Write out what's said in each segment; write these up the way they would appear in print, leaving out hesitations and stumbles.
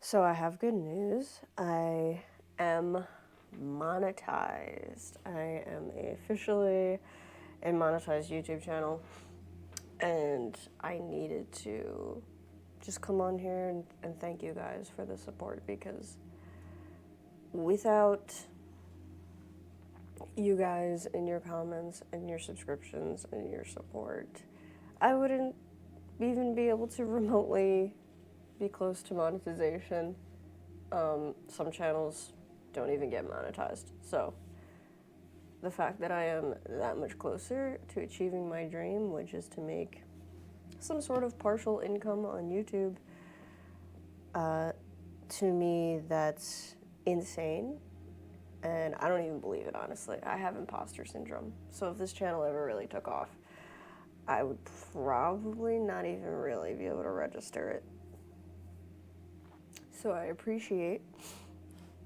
So I have good news. I am monetized. I am officially a monetized YouTube channel, and I needed to just come on here and thank you guys for the support, because without you guys and your comments and your subscriptions and your support, I wouldn't even be able to remotely be close to monetization. Some channels don't even get monetized. So the fact that I am that much closer to achieving my dream, which is to make some sort of partial income on YouTube, to me, that's insane. And I don't even believe it, honestly. I have imposter syndrome. So if this channel ever really took off, I would probably not even really be able to register it. So I appreciate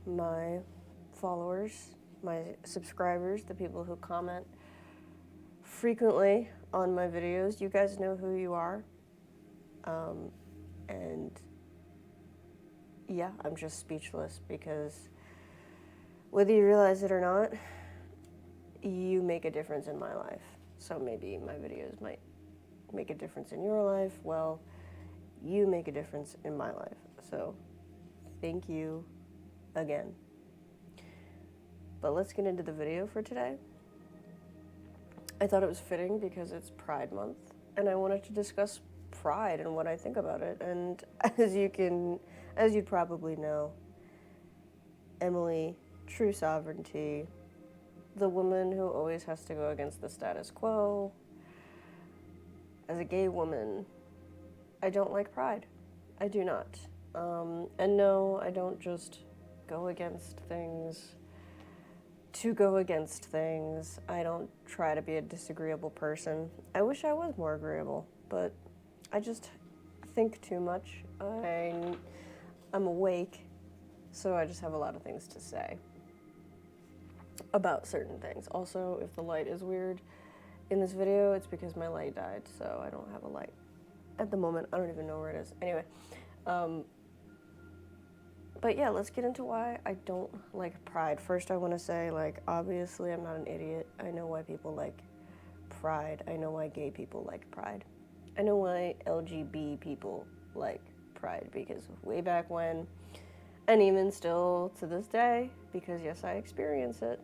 my followers, my subscribers, the people who comment frequently on my videos. You guys know who you are. And yeah, I'm just speechless, because whether you realize it or not, you make a difference in my life. So maybe my videos might make a difference in your life. Well, you make a difference in my life. So thank you again. But let's get into the video for today. I thought it was fitting because it's Pride Month, and I wanted to discuss pride and what I think about it. And as you'd probably know, Emily, Treu Sovereignty, the woman who always has to go against the status quo. As a gay woman, I don't like pride. I do not. And no, I don't just go against things to go against things. I don't try to be a disagreeable person. I wish I was more agreeable, but I just think too much. I'm awake, so I just have a lot of things to say about certain things. Also, if the light is weird in this video, it's because my light died, so I don't have a light at the moment. I don't even know where it is. Anyway, but yeah, let's get into why I don't like pride. First, I want to say, like, obviously I'm not an idiot. I know why people like pride. I know why gay people like pride. I know why LGBT people like pride, because way back when, and even still to this day, because yes, I experience it,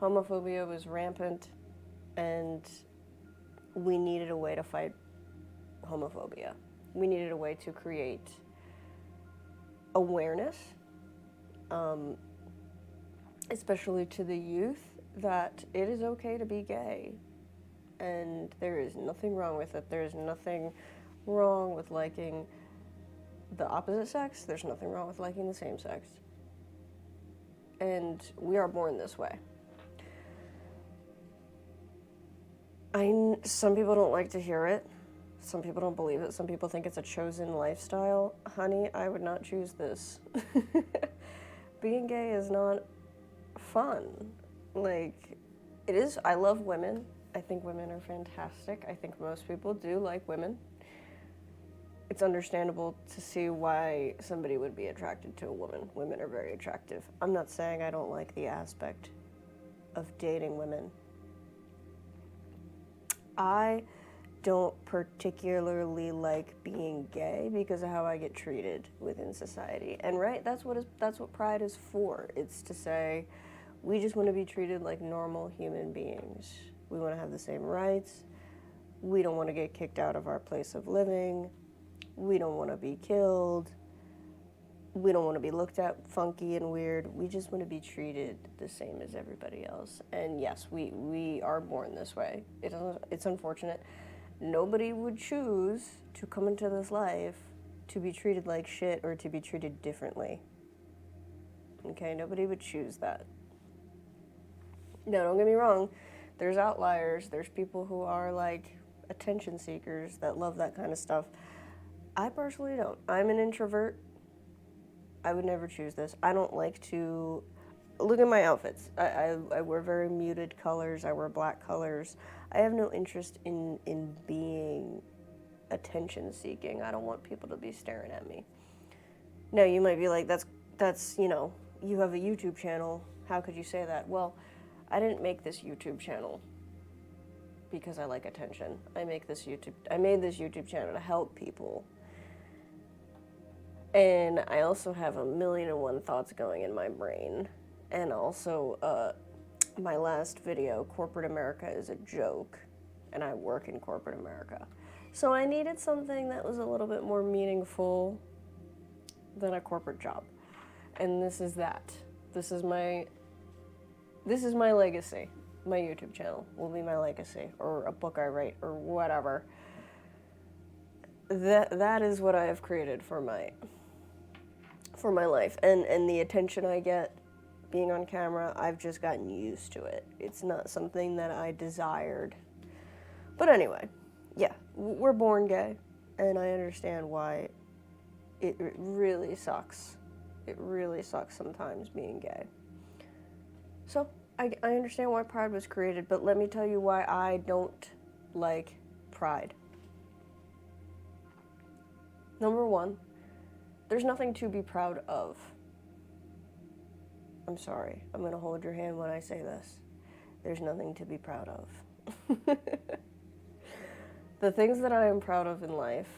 homophobia was rampant, and we needed a way to fight homophobia. We needed a way to create awareness, especially to the youth, that it is okay to be gay, and there is nothing wrong with it. There is nothing wrong with liking the opposite sex. There's nothing wrong with liking the same sex. And we are born this way. Some people don't like to hear it. Some people don't believe it. Some people think it's a chosen lifestyle. Honey, I would not choose this. Being gay is not fun. Like, it is. I love women. I think women are fantastic. I think most people do like women. It's understandable to see why somebody would be attracted to a woman. Women are very attractive. I'm not saying I don't like the aspect of dating women. I don't particularly like being gay because of how I get treated within society. And right, that's what pride is for. It's to say, we just want to be treated like normal human beings. We want to have the same rights. We don't want to get kicked out of our place of living. We don't want to be killed. We don't want to be looked at funky and weird. We just want to be treated the same as everybody else. And yes, we are born this way. It's unfortunate. Nobody would choose to come into this life to be treated like shit or to be treated differently. Okay, nobody would choose that. Now, don't get me wrong. There's outliers. There's people who are like attention seekers that love that kind of stuff. I personally don't. I'm an introvert. I would never choose this. I don't like to look at my outfits. I wear very muted colors. I wear black colors. I have no interest in being attention seeking. I don't want people to be staring at me. Now, you might be like, that's, you have a YouTube channel. How could you say that? Well, I didn't make this YouTube channel because I like attention. I made this YouTube channel to help people. And I also have 1,000,001 thoughts going in my brain. And also, my last video, Corporate America is a joke, and I work in corporate America. So I needed something that was a little bit more meaningful than a corporate job. And this is that. This is my legacy. My YouTube channel will be my legacy, or a book I write, or whatever. That is what I have created for my life. And the attention I get being on camera, I've just gotten used to it. It's not something that I desired. But anyway, yeah, we're born gay, and I understand why it really sucks. It really sucks sometimes being gay. So, I understand why Pride was created, but let me tell you why I don't like Pride. Number one, there's nothing to be proud of. I'm sorry, I'm going to hold your hand when I say this. There's nothing to be proud of. The things that I am proud of in life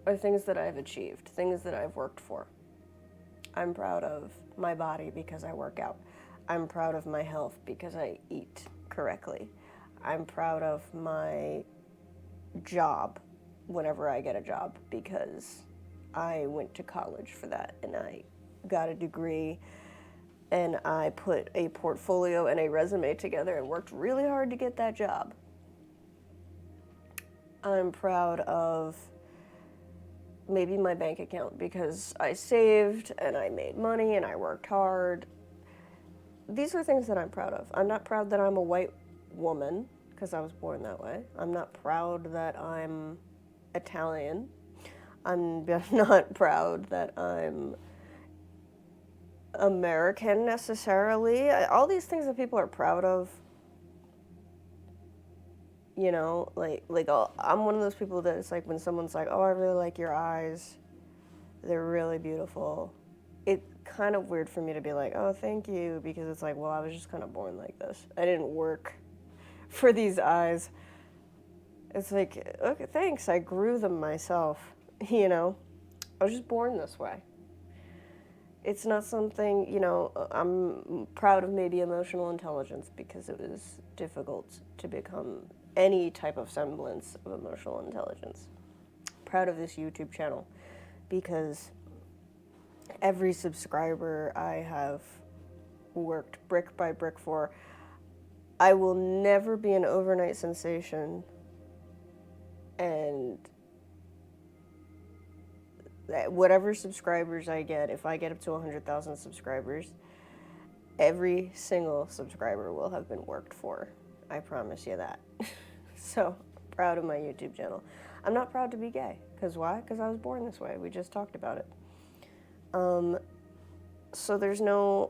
are things that I've achieved, things that I've worked for. I'm proud of my body because I work out. I'm proud of my health because I eat correctly. I'm proud of my job whenever I get a job because I went to college for that and I got a degree and I put a portfolio and a resume together and worked really hard to get that job. I'm proud of maybe my bank account because I saved and I made money and I worked hard. These are things that I'm proud of. I'm not proud that I'm a white woman because I was born that way. I'm not proud that I'm Italian. I'm not proud that I'm American necessarily. All these things that people are proud of, I'm one of those people that it's like when someone's like, oh, I really like your eyes, they're really beautiful. It's kind of weird for me to be like, oh, thank you, because it's like, well, I was just kind of born like this. I didn't work for these eyes. It's like, okay, thanks, I grew them myself, I was just born this way. It's not something, I'm proud of maybe emotional intelligence because it was difficult to become any type of semblance of emotional intelligence. Proud of this YouTube channel because every subscriber I have worked brick by brick for. I will never be an overnight sensation, and whatever subscribers I get, if I get up to 100,000 subscribers, every single subscriber will have been worked for. I promise you that. So, proud of my YouTube channel. I'm not proud to be gay. Because why? Because I was born this way. We just talked about it. So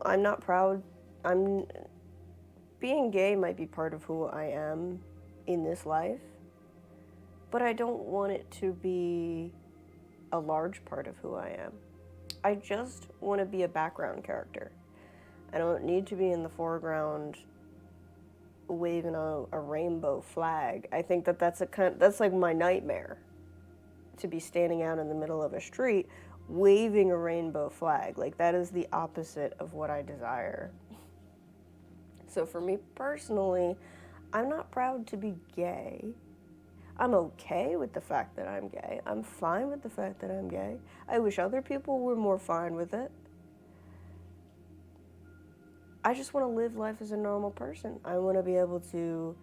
I'm not proud. Being gay might be part of who I am in this life, but I don't want it to be a large part of who I am. I just want to be a background character. I don't need to be in the foreground waving a rainbow flag. I think that's like my nightmare, to be standing out in the middle of a street waving a rainbow flag. Like, that is the opposite of what I desire. So for me personally, I'm not proud to be gay. I'm okay with the fact that I'm gay. I'm fine with the fact that I'm gay. I wish other people were more fine with it. I just want to live life as a normal person. I want to be able to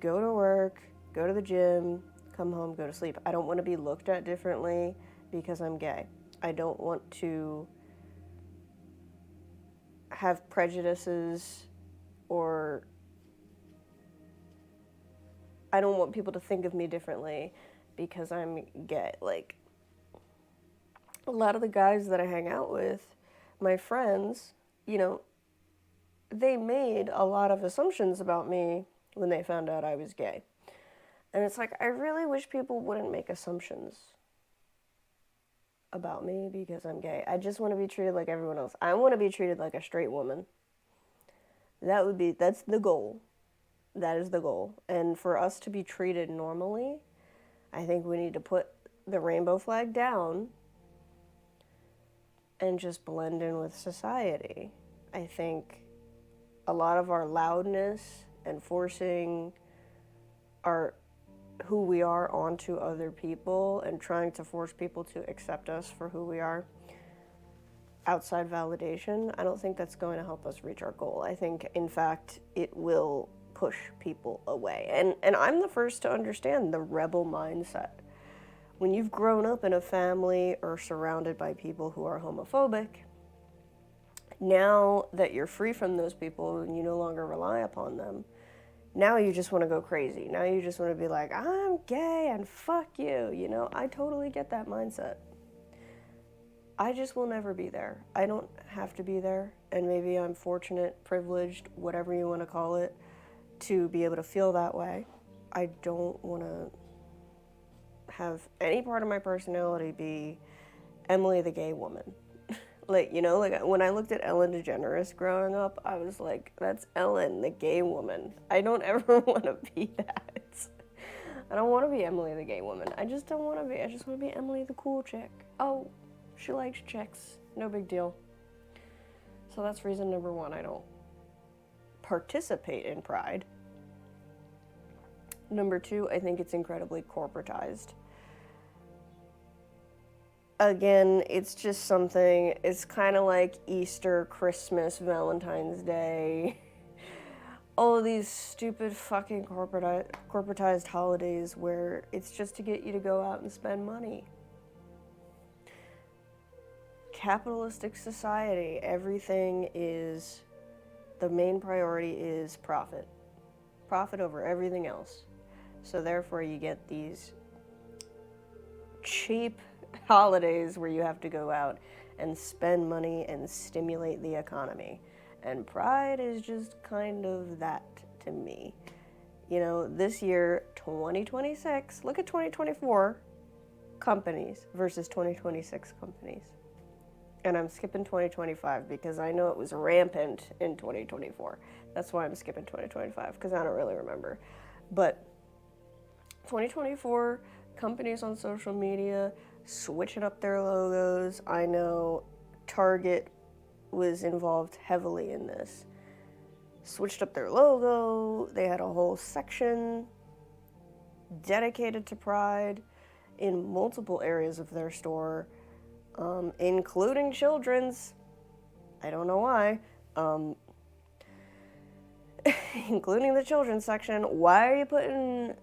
go to work, go to the gym, come home, go to sleep. I don't want to be looked at differently because I'm gay. I don't want to have prejudices, or I don't want people to think of me differently because I'm gay. Like, a lot of the guys that I hang out with, my friends, they made a lot of assumptions about me when they found out I was gay. And it's like, I really wish people wouldn't make assumptions about me because I'm gay. I just want to be treated like everyone else. I want to be treated like a straight woman. That's the goal. That is the goal. And for us to be treated normally, I think we need to put the rainbow flag down and just blend in with society. I think a lot of our loudness and forcing our who we are onto other people and trying to force people to accept us for who we are, outside validation, I don't think that's going to help us reach our goal. I think, in fact, it will push people away. And I'm the first to understand the rebel mindset. When you've grown up in a family or surrounded by people who are homophobic, now that you're free from those people and you no longer rely upon them, now you just want to go crazy. Now you just want to be like, I'm gay and fuck you. You know, I totally get that mindset. I just will never be there. I don't have to be there. And maybe I'm fortunate, privileged, whatever you want to call it, to be able to feel that way. I don't want to have any part of my personality be Emily the gay woman. Like, you know, like when I looked at Ellen DeGeneres growing up, I was like, that's Ellen, the gay woman. I don't ever want to be that. I don't want to be Emily the gay woman. I just don't want to be. I just want to be Emily the cool chick. Oh, she likes chicks. No big deal. So that's reason number one. I don't participate in Pride. Number two, I think it's incredibly corporatized. Again, it's just something, it's kind of like Easter, Christmas, Valentine's Day, all of these stupid fucking corporatized holidays where it's just to get you to go out and spend money. Capitalistic society, everything is, the main priority is profit. Profit over everything else. So therefore you get these cheap holidays where you have to go out and spend money and stimulate the economy. And Pride is just kind of that to me. You know, this year, 2026, look at 2024 companies versus 2026 companies. And I'm skipping 2025 because I know it was rampant in 2024. That's why I'm skipping 2025, because I don't really remember. But 2024 companies on social media switching up their logos. I know Target was involved heavily in this. Switched up their logo. They had a whole section dedicated to Pride in multiple areas of their store, including children's. I don't know why. Including the children's section. Why are you putting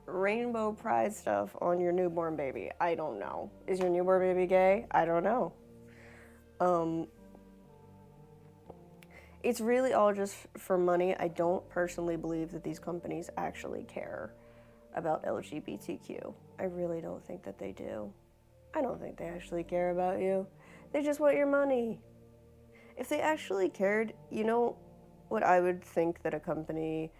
rainbow Pride stuff on your newborn baby? I don't know. Is your newborn baby gay? I don't know. It's really all just for money. I don't personally believe that these companies actually care about LGBTQ. I really don't think that they do. I don't think they actually care about you. They just want your money. If they actually cared, you know what I would think that a company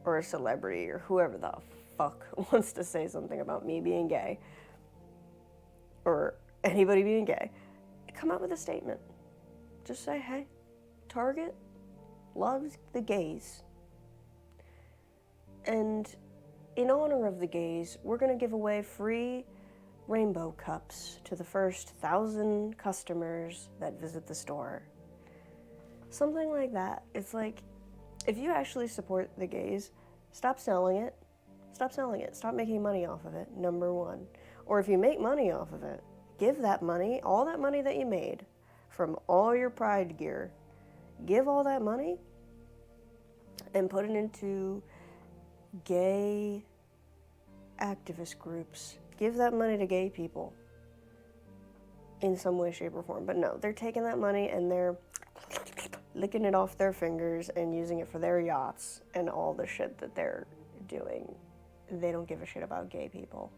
or a celebrity or whoever the fuck wants to say something about me being gay or anybody being gay, come out with a statement. Just say, hey, Target loves the gays. And in honor of the gays, we're going to give away free rainbow cups to the first 1,000 customers that visit the store. Something like that. It's like, if you actually support the gays, stop selling it. Stop selling it. Stop making money off of it, number one. Or if you make money off of it, give that money, all that money that you made from all your Pride gear, give all that money and put it into gay activist groups. Give that money to gay people in some way, shape, or form. But no, they're taking that money and they're licking it off their fingers and using it for their yachts and all the shit that they're doing. They don't give a shit about gay people.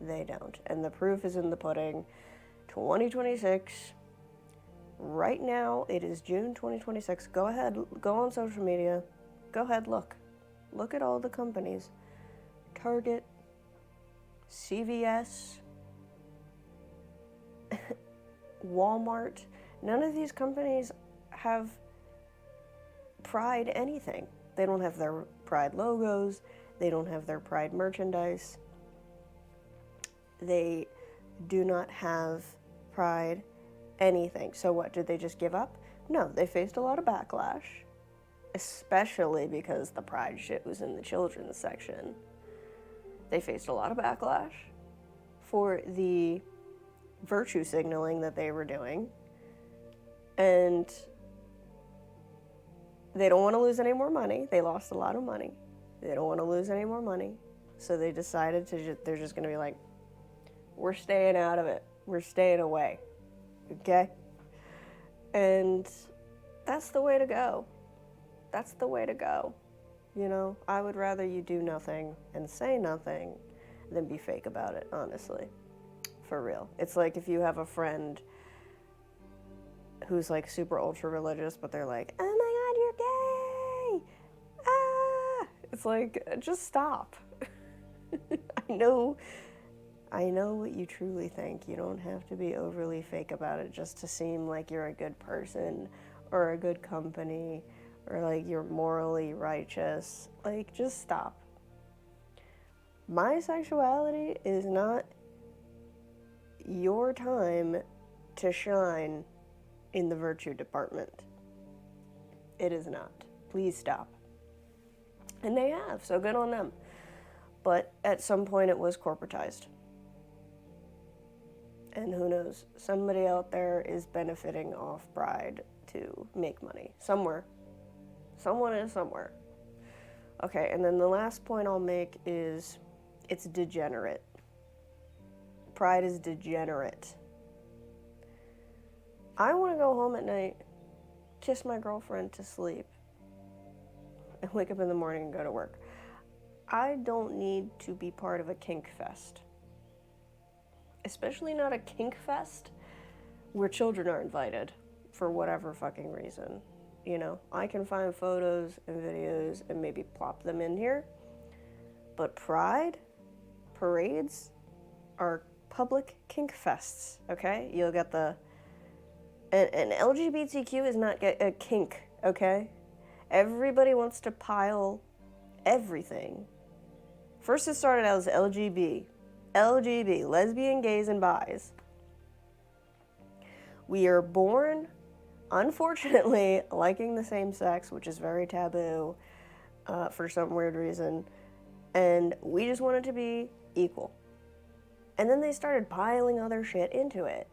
They don't. And the proof is in the pudding. 2026. Right now, it is June 2026. Go ahead, go on social media. Go ahead, look. Look at all the companies. Target, CVS, Walmart, none of these companies have Pride anything. They don't have their Pride logos. They don't have their Pride merchandise. They do not have Pride anything. So what, did they just give up? No, they faced a lot of backlash, especially because the Pride shit was in the children's section. They faced a lot of backlash for the virtue signaling that they were doing, and they don't want to lose any more money. They lost a lot of money. They don't want to lose any more money, so they decided they're just going to be like, we're staying out of it. We're staying away, okay? And that's the way to go. That's the way to go. You know, I would rather you do nothing and say nothing than be fake about it, honestly. For real. It's like if you have a friend who's like super ultra religious, but they're like, oh my God, you're gay! Ah! It's like, just stop. I know what you truly think. You don't have to be overly fake about it just to seem like you're a good person or a good company or like you're morally righteous. Like, just stop. My sexuality is not your time to shine in the virtue department. It is not. Please stop. And they have, so good on them. But at some point it was corporatized. And who knows, somebody out there is benefiting off Pride to make money. Somewhere. Someone is somewhere. Okay, and then the last point I'll make is it's degenerate. Pride is degenerate. I want to go home at night, kiss my girlfriend to sleep, and wake up in the morning and go to work. I don't need to be part of a kink fest. Especially not a kink fest where children are invited for whatever fucking reason. You know, I can find photos and videos and maybe plop them in here. But Pride parades are public kink fests, okay? You'll get and LGBTQ is not a kink, okay? Everybody wants to pile everything. First it started out as LGB, lesbian, gays, and bis. We are born, unfortunately, liking the same sex, which is very taboo for some weird reason, and we just wanted to be equal. And then they started piling other shit into it.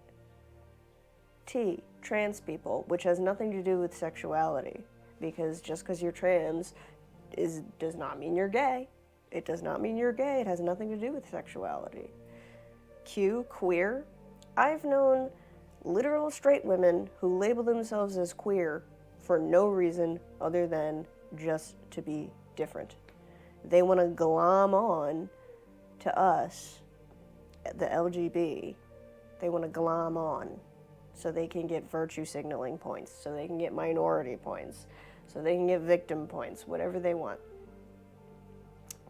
Trans people, which has nothing to do with sexuality, because just because you're trans does not mean you're gay. It does not mean you're gay. It has nothing to do with sexuality. Queer. I've known literal straight women who label themselves as queer for no reason other than just to be different. They want to glom on to us, the LGB. They want to glom on so they can get virtue signaling points, so they can get minority points, so they can get victim points, whatever they want.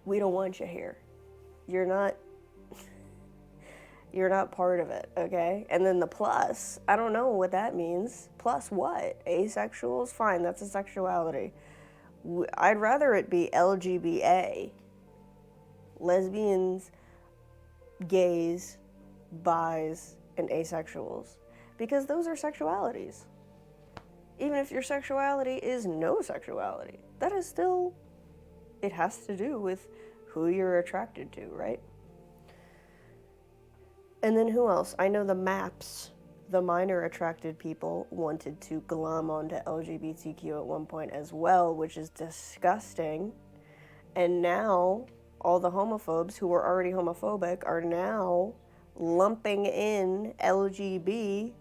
We don't want you here. You're not part of it, okay? And then the plus, I don't know what that means. Plus what? Asexuals? Fine, that's a sexuality. I'd rather it be LGBA. Lesbians, gays, bis, and asexuals. Because those are sexualities. Even if your sexuality is no sexuality, that is still, it has to do with who you're attracted to, right? And then who else? I know the MAPS, the minor attracted people, wanted to glom onto LGBTQ at one point as well, which is disgusting. And now all the homophobes who were already homophobic are now lumping in LGB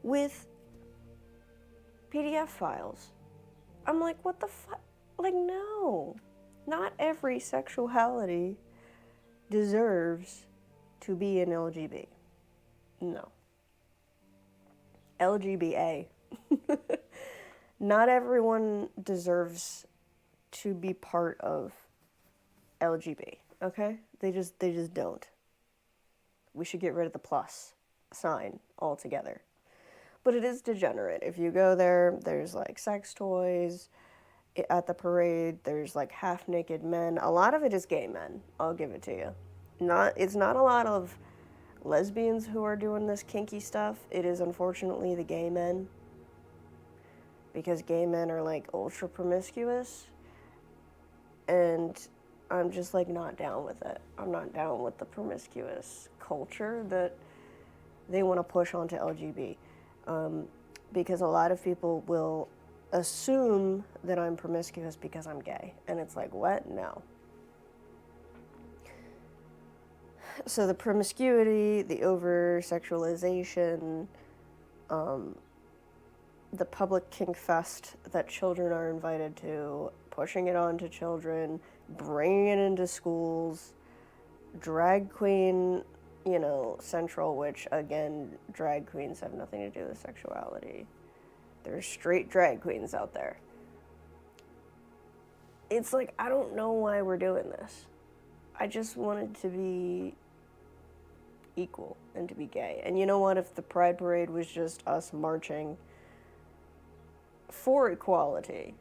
with PDF files. I'm like, what the fuck? Like, no. Not every sexuality deserves to be an LGB. No. LGBA. Not everyone deserves to be part of LGB, okay? They just don't. We should get rid of the plus. sign altogether. But it is degenerate. If you go there, there's like sex toys at the parade. There's like half-naked men. A lot of it is gay men. I'll give it to you. It's not a lot of lesbians who are doing this kinky stuff. It is unfortunately the gay men, because gay men are like ultra promiscuous, and I'm just like not down with it. I'm not down with the promiscuous culture that they want to push onto LGB, because a lot of people will assume that I'm promiscuous because I'm gay, and it's like, what? No. So the promiscuity, the over-sexualization, the public kink fest that children are invited to, pushing it on to children, bringing it into schools, drag queen, central, which, again, drag queens have nothing to do with sexuality. There's straight drag queens out there. It's like, I don't know why we're doing this. I just wanted to be equal and to be gay. And you know what? If the Pride Parade was just us marching for equality,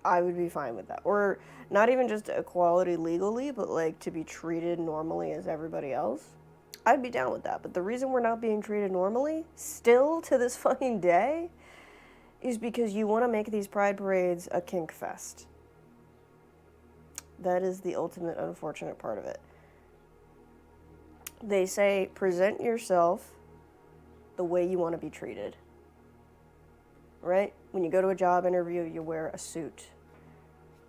I would be fine with that. Or not even just equality legally, but like to be treated normally as everybody else. I'd be down with that. But the reason we're not being treated normally, still to this fucking day, is because you want to make these Pride Parades a kink fest. That is the ultimate unfortunate part of it. They say, present yourself the way you want to be treated. Right? When you go to a job interview, you wear a suit,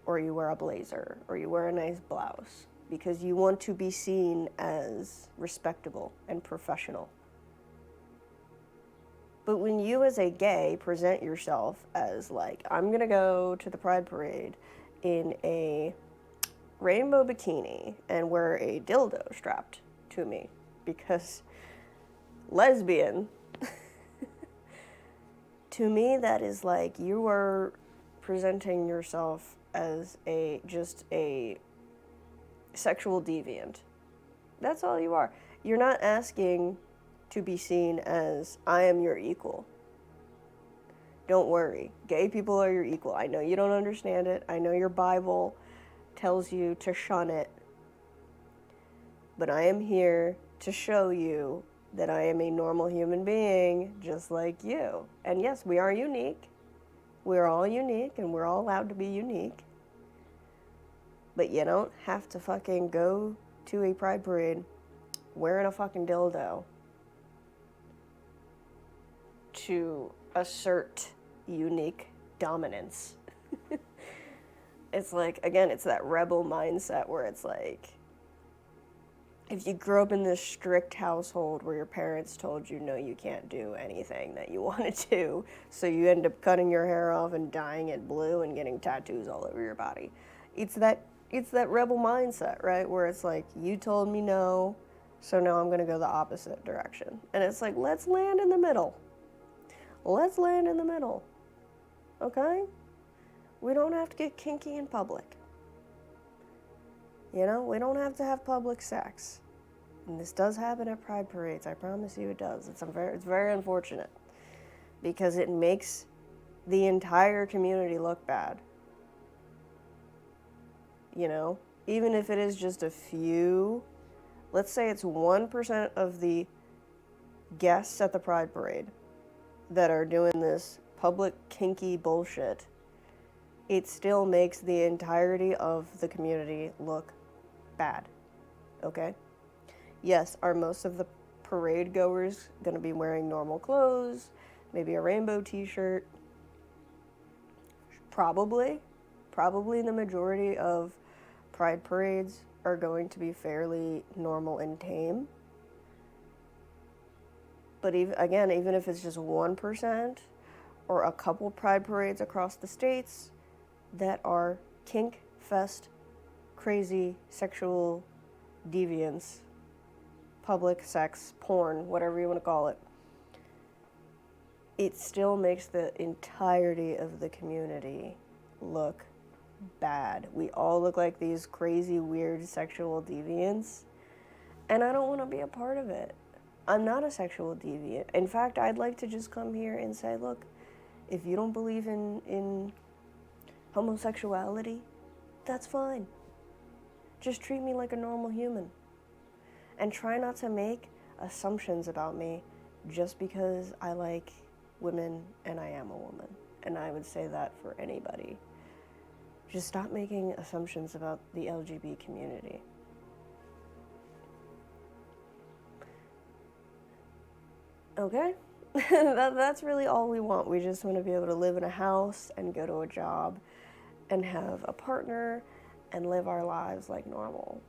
or you wear a blazer, or you wear a nice blouse, because you want to be seen as respectable and professional. But when you as a gay present yourself as like, I'm going to go to the Pride Parade in a rainbow bikini and wear a dildo strapped to me because lesbian, to me that is like you are presenting yourself as just a sexual deviant. That's all you are. You're not asking to be seen as, I am your equal. Don't worry. Gay people are your equal. I know you don't understand it. I know your Bible tells you to shun it. But I am here to show you that I am a normal human being just like you. And yes, we are unique. We're all unique, and we're all allowed to be unique. But you don't have to fucking go to a Pride Parade wearing a fucking dildo to assert unique dominance. It's like, again, it's that rebel mindset where it's like, if you grew up in this strict household where your parents told you, no, you can't do anything that you want to do, so you end up cutting your hair off and dyeing it blue and getting tattoos all over your body. It's that rebel mindset, right? Where it's like, you told me no, so now I'm going to go the opposite direction. And it's like, let's land in the middle. Let's land in the middle. Okay? We don't have to get kinky in public. We don't have to have public sex. And this does happen at Pride Parades. I promise you it does. It's very unfortunate because it makes the entire community look bad. Even if it is just a few, let's say it's 1% of the guests at the Pride Parade that are doing this public kinky bullshit, it still makes the entirety of the community look bad. Okay? Yes, are most of the parade goers going to be wearing normal clothes, maybe a rainbow t-shirt? Probably. Probably the majority of Pride parades are going to be fairly normal and tame. But even if it's just 1% or a couple Pride parades across the states that are kink fest, crazy sexual deviance, public sex, porn, whatever you want to call it, it still makes the entirety of the community look bad. We all look like these crazy, weird sexual deviants, And I don't want to be a part of it. I'm not a sexual deviant. In fact, I'd like to just come here and say, look, if you don't believe in homosexuality, that's fine. Just treat me like a normal human. And try not to make assumptions about me just because I like women and I am a woman. And I would say that for anybody. Just stop making assumptions about the LGBT community. Okay? That's really all we want. We just want to be able to live in a house and go to a job and have a partner and live our lives like normal.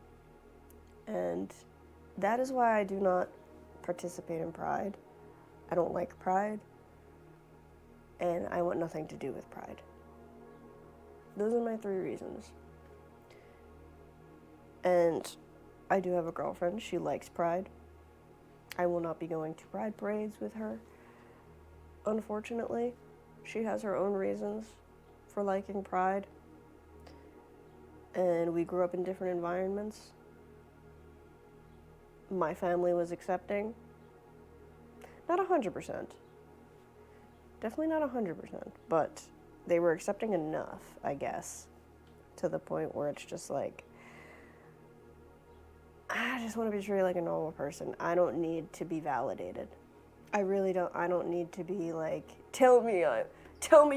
And that is why I do not participate in Pride. I don't like Pride. And I want nothing to do with Pride. Those are my 3 reasons. And I do have a girlfriend. She likes Pride. I will not be going to Pride parades with her. Unfortunately, she has her own reasons for liking Pride. And we grew up in different environments. My family was accepting. Not 100%. Definitely not 100%. But they were accepting enough, I guess, to the point where it's just like, I just want to be treated like a normal person. I don't need to be validated. I really don't. I don't need to be like, tell me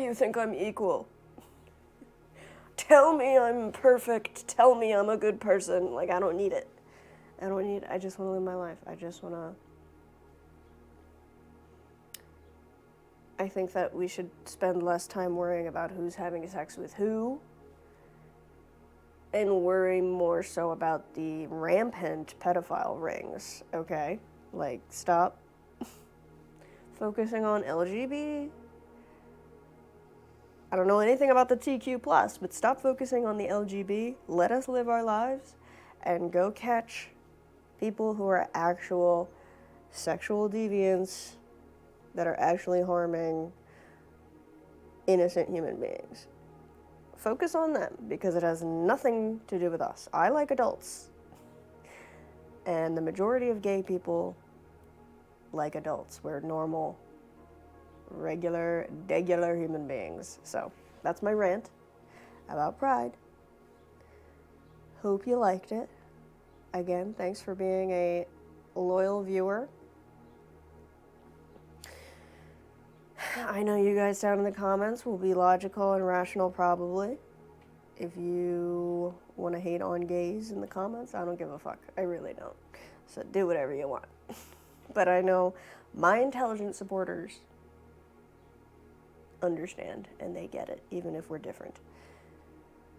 you think I'm equal. Tell me I'm perfect. Tell me I'm a good person. Like, I don't need it. I just want to live my life. I think that we should spend less time worrying about who's having sex with who and worry more so about the rampant pedophile rings, okay? Like, stop focusing on LGBT. I don't know anything about the TQ+, but stop focusing on the LGBT. Let us live our lives and go catch people who are actual sexual deviants that are actually harming innocent human beings. Focus on them, because it has nothing to do with us. I like adults. And the majority of gay people like adults. We're normal, regular human beings. So, that's my rant about Pride. Hope you liked it. Again, thanks for being a loyal viewer. I know you guys down in the comments will be logical and rational, probably. If you want to hate on gays in the comments, I don't give a fuck. I really don't. So do whatever you want. But I know my intelligent supporters understand and they get it, even if we're different.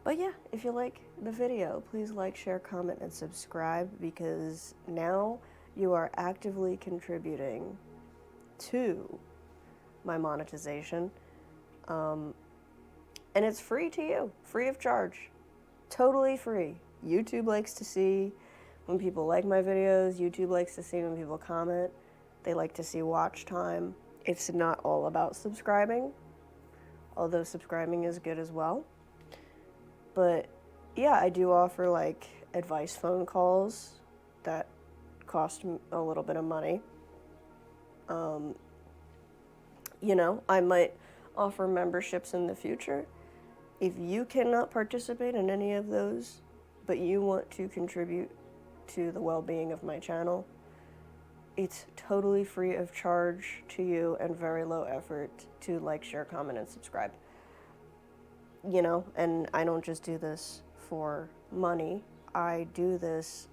But yeah, if you like the video, please like, share, comment, and subscribe, because now you are actively contributing to my monetization, and it's free to you, free of charge, totally free. YouTube likes to see when people like my videos. YouTube likes to see when people comment. They like to see watch time. It's not all about subscribing, although subscribing is good as well. But yeah, I do offer like advice phone calls that cost a little bit of money. You know, I might offer memberships in the future. If you cannot participate in any of those, but you want to contribute to the well-being of my channel, it's totally free of charge to you and very low effort to like, share, comment, and subscribe. You know, and I don't just do this for money. I do this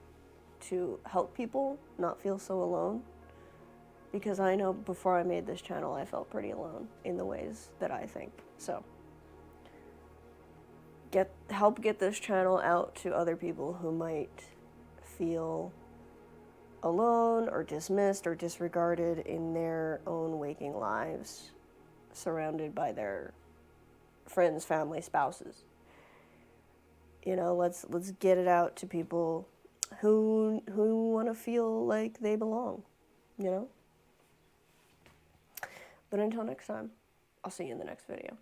to help people not feel so alone. Because I know before I made this channel, I felt pretty alone in the ways that I think. So, help get this channel out to other people who might feel alone or dismissed or disregarded in their own waking lives, surrounded by their friends, family, spouses. You know, let's get it out to people who want to feel like they belong, you know? But until next time, I'll see you in the next video.